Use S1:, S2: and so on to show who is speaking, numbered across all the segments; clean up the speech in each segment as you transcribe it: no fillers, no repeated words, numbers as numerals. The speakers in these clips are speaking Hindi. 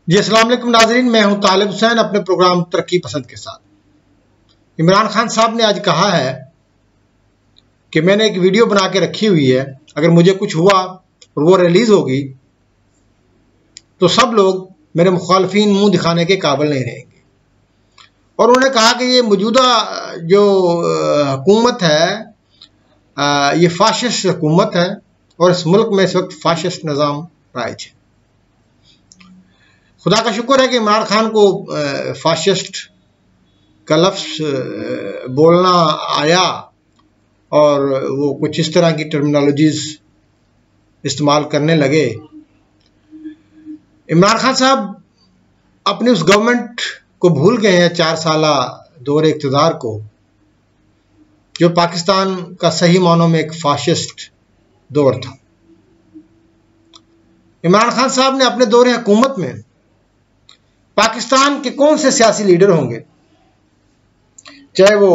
S1: जी अस्सलाम वालेकुम नाजरीन, मैं हूं तालिब हुसैन अपने प्रोग्राम तरक्की पसंद के साथ। इमरान खान साहब ने आज कहा है कि मैंने एक वीडियो बना के रखी हुई है, अगर मुझे कुछ हुआ और वो रिलीज होगी तो सब लोग मेरे मुखालफिन मुंह दिखाने के काबिल नहीं रहेंगे। और उन्होंने कहा कि ये मौजूदा जो हुकूमत है ये फाशिस्ट हुकूमत है और इस मुल्क में इस वक्त फाशिस्ट निज़ाम राइज है। खुदा का शुक्र है कि इमरान खान को फाशिस्ट का लफ्ज़ बोलना आया और वो कुछ इस तरह की टर्मिनोलॉजीज इस्तेमाल करने लगे। इमरान खान साहब अपनी उस गवर्नमेंट को भूल गए हैं 4 साला दौरे इक़्तिदार को, जो पाकिस्तान का सही मानों में एक फाशिस्ट दौर था। इमरान खान साहब ने अपने दौरे हुकूमत में पाकिस्तान के कौन से सियासी लीडर होंगे, चाहे वो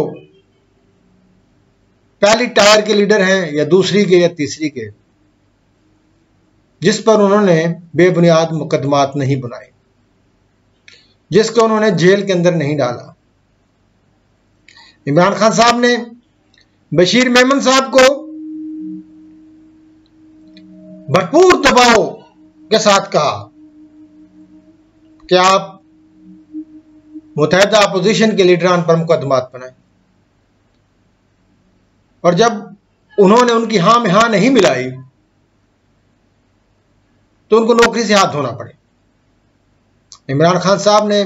S1: पहली टायर के लीडर हैं या दूसरी के या तीसरी के, जिस पर उन्होंने बेबुनियाद मुकदमात नहीं बनाए, जिसको उन्होंने जेल के अंदर नहीं डाला। इमरान खान साहब ने बशीर मेमन साहब को भरपूर दबाव के साथ कहा कि आप मुतहदा अपोजिशन के लीडरान पर मुकदमात बनाए, और जब उन्होंने उनकी हां में हां नहीं मिलाई तो उनको नौकरी से हाथ धोना पड़े। इमरान खान साहब ने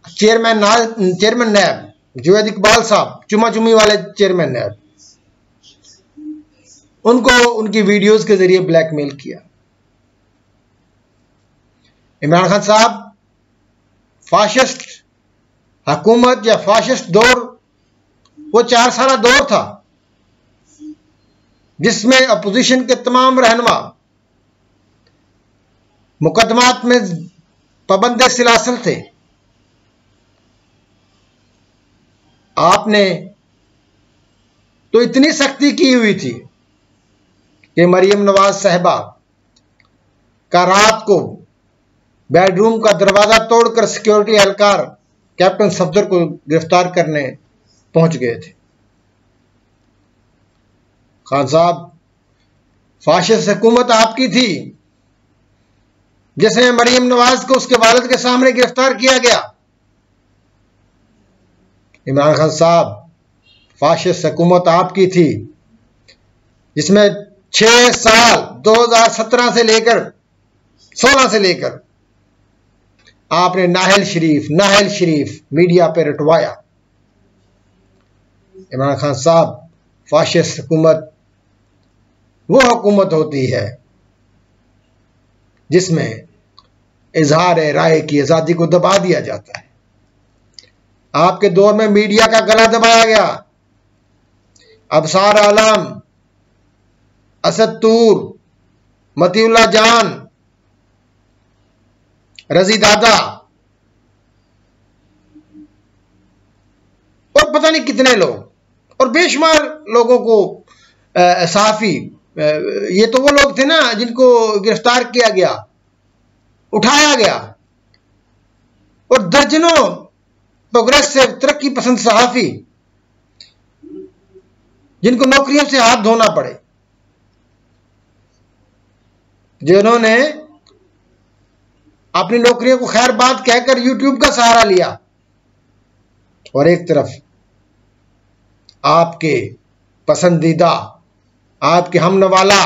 S1: चेयरमैन नैब जुवैद इकबाल साहब, चुमा चुमी वाले चेयरमैन नैब, उनको उनकी वीडियोस के जरिए ब्लैकमेल किया। इमरान खान साहब फाशिस्ट हुकूमत या फाशिस्ट दौर वो 4 साला दौर था जिसमें अपोजिशन के तमाम रहनुमा मुकदमात में पाबंद सिलासिल थे। आपने तो इतनी सख्ती की हुई थी कि मरियम नवाज साहिबा का रात को बेडरूम का दरवाजा तोड़कर सिक्योरिटी एहलकार कैप्टन सफदर को गिरफ्तार करने पहुंच गए थे। खान साहब, फाशिस्ट हुकूमत आपकी थी जिसमें मरियम नवाज को उसके वालिद के सामने गिरफ्तार किया गया। इमरान खान साहब, फाशिस्ट हुकूमत आपकी थी जिसमें 6 साल 2017 से लेकर 16 से लेकर आपने नाहल शरीफ मीडिया पे रटवाया। इमरान खान साहब, फाशिस्ट हुकूमत वो हुकूमत होती है जिसमें इजहार राय की आजादी को दबा दिया जाता है। आपके दौर में मीडिया का गला दबाया गया। अबसार आलम, असद तूर, मतीउल्लाह जान, रजी दादा और पता नहीं कितने लोग और बेशुमार लोगों को सहाफी, ये तो वो लोग थे ना जिनको गिरफ्तार किया गया, उठाया गया, और दर्जनों प्रोग्रेसिव तरक्की पसंद सहाफी जिनको नौकरियों से हाथ धोना पड़े, जिन्होंने अपनी नौकरियों को खैर बात कहकर यूट्यूब का सहारा लिया, और एक तरफ आपके पसंदीदा, आपके हमनवाला,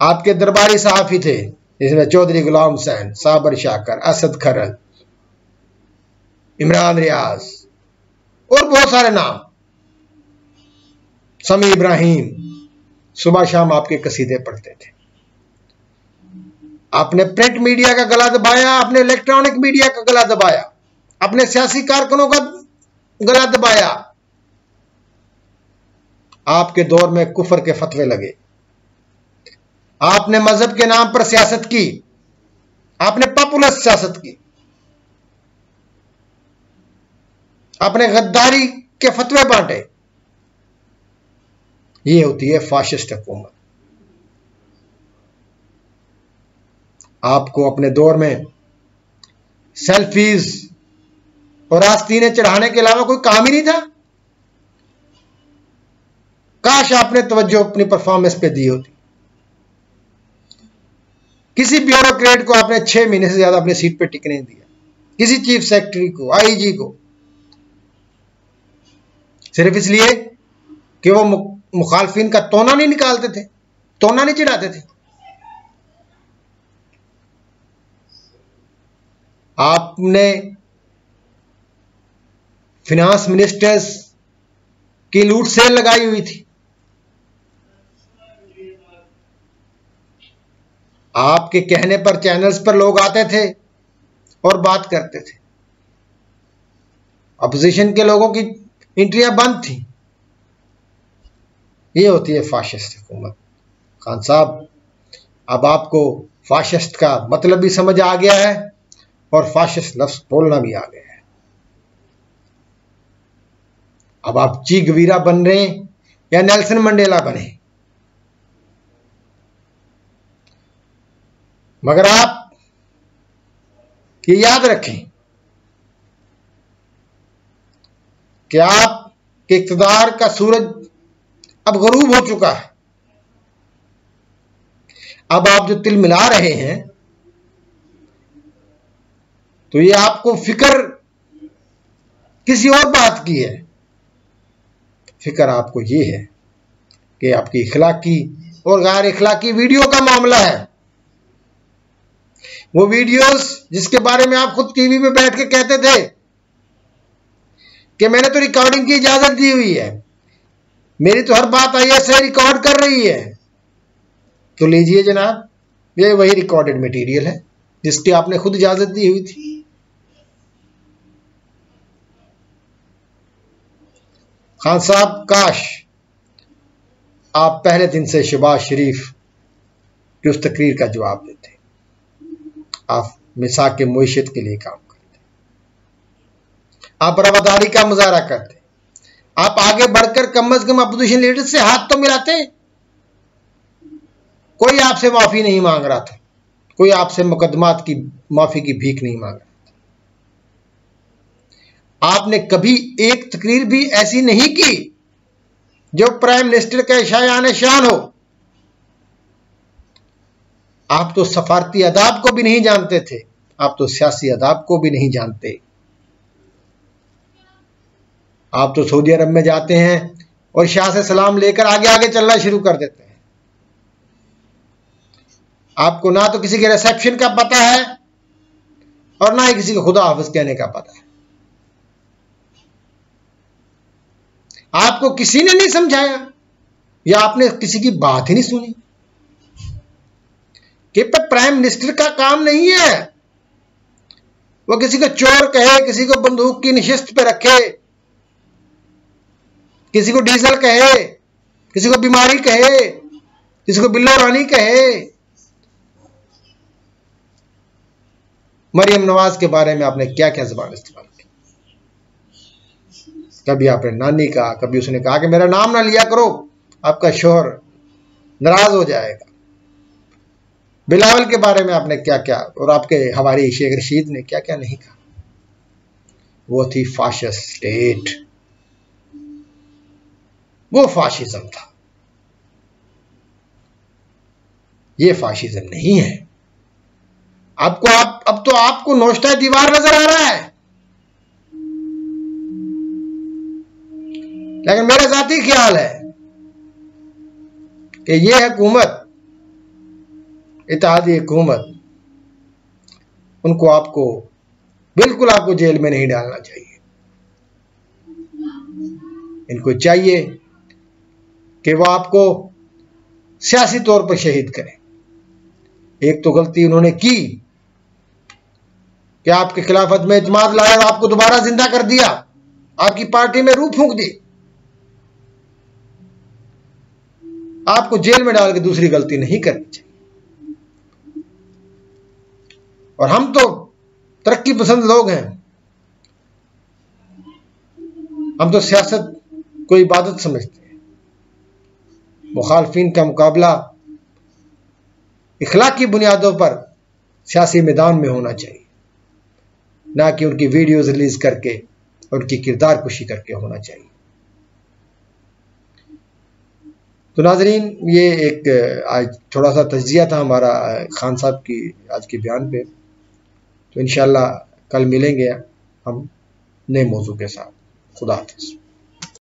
S1: आपके दरबारी सहाफी थे, जिसमें चौधरी गुलाम हुसैन, साबर शाकर, असद खरल, इमरान रियाज और बहुत सारे नाम, समी इब्राहिम, सुबह शाम आपके कसीदे पढ़ते थे। आपने प्रिंट मीडिया का गला दबाया, आपने इलेक्ट्रॉनिक मीडिया का गला दबाया, अपने सियासी कारकुनों का गला दबाया। आपके दौर में कुफर के फतवे लगे। आपने मजहब के नाम पर सियासत की, आपने पॉपुलर सियासत की, आपने गद्दारी के फतवे बांटे। ये होती है फाशिस्ट हुकूमत। आपको अपने दौर में सेल्फीज और आस्तीनें चढ़ाने के अलावा कोई काम ही नहीं था। काश आपने तवज्जो अपनी परफॉर्मेंस पे दी होती। किसी ब्यूरोक्रेट को आपने 6 महीने से ज्यादा अपनी सीट पे टिकने नहीं दिया, किसी चीफ सेक्रेटरी को, आईजी को, सिर्फ इसलिए कि वो मुखालफिन का तोना नहीं निकालते थे, तोना नहीं चिढ़ाते थे। आपने फिनांस मिनिस्टर्स की लूट सेल लगाई हुई थी। आपके कहने पर चैनल्स पर लोग आते थे और बात करते थे। अपोजिशन के लोगों की एंट्रियां बंद थी। ये होती है फाशिस्ट हुकूमत। खान साहब, अब आपको फाशिस्ट का मतलब भी समझ आ गया है और फाशिस्ट लफ्ज बोलना भी आ गया है। अब आप ची गवीरा बन रहे हैं या नेल्सन मंडेला बने, मगर आप ये याद रखें कि आपके इक़्तिदार का सूरज अब गरूब हो चुका है। अब आप जो तिल मिला रहे हैं तो ये आपको फिक्र किसी और बात की है। फिक्र आपको ये है कि आपकी इखलाकी और गैर इखलाकी वीडियो का मामला है। वो वीडियोस जिसके बारे में आप खुद टीवी पे बैठ के कहते थे कि मैंने तो रिकॉर्डिंग की इजाजत दी हुई है, मेरी तो हर बात ISI रिकॉर्ड कर रही है, तो लीजिए जनाब, ये वही रिकॉर्डेड मटेरियल है जिसकी आपने खुद इजाजत दी हुई थी। खान साहब, काश आप पहले दिन से शहबाज शरीफ की उस तकरीर का जवाब देते। आप मिसाक के मुईशत के लिए काम करते, आप रवादारी का मुजाहरा करते, आप आगे बढ़कर कम से कम अपोजिशन लीडर से हाथ तो मिलाते। कोई आपसे माफी नहीं मांग रहा था, कोई आपसे मुकदमात की माफी की भीख नहीं मांग रहा था। आपने कभी एक तकरीर भी ऐसी नहीं की जो प्राइम मिनिस्टर का शायान शान हो। आप तो सफारती अदाब को भी नहीं जानते थे, आप तो सियासी अदाब को भी नहीं जानते। आप तो सऊदी अरब में जाते हैं और शाह से सलाम लेकर आगे आगे चलना शुरू कर देते हैं। आपको ना तो किसी के रिसेप्शन का पता है और ना ही किसी को खुदा हाफिज कहने का पता है। आपको किसी ने नहीं समझाया या आपने किसी की बात ही नहीं सुनी कि प्राइम मिनिस्टर का काम नहीं है वो किसी को चोर कहे, किसी को बंदूक की निशिस्त पे रखे, किसी को डीजल कहे, किसी को बीमारी कहे, किसी को बिल्लो रानी कहे। मरियम नवाज के बारे में आपने क्या क्या जुबान इस्तेमाल की। कभी आपने नानी कहा, कभी उसने कहा कि मेरा नाम ना लिया करो, आपका शोहर नाराज हो जाएगा। बिलावल के बारे में आपने क्या क्या, और आपके हवारी शेख रशीद ने क्या क्या नहीं कहा। वो थी फाशिस्ट स्टेट, वो फाशिज्म था, ये फाशिज्म नहीं है। अब तो आपको नौश्ता दीवार नजर आ रहा है। लेकिन मेरा जाती ख्याल है कि ये हुकूमत, इत्तेहादी हुकूमत, उनको आपको बिल्कुल आपको जेल में नहीं डालना चाहिए। इनको चाहिए कि वो आपको सियासी तौर पर शहीद करें। एक तो गलती उन्होंने की कि आपके खिलाफत में इत्मीनान लाया और आपको दोबारा जिंदा कर दिया, आपकी पार्टी में रूह फूंक दी। आपको जेल में डाल के दूसरी गलती नहीं करनी चाहिए। और हम तो तरक्की पसंद लोग हैं, हम तो सियासत को इबादत समझते हैं। मुखालफिन का मुकाबला इखलाकी बुनियादों पर सियासी मैदान में होना चाहिए, ना कि उनकी वीडियोस रिलीज करके और उनकी किरदार कुशी करके होना चाहिए। तो नाजरीन, ये एक आज थोड़ा सा तज्जिया था हमारा खान साहब की आज के बयान पे। तो इंशाल्लाह कल मिलेंगे हम नए मौजू के साथ। खुदा हाफिज़।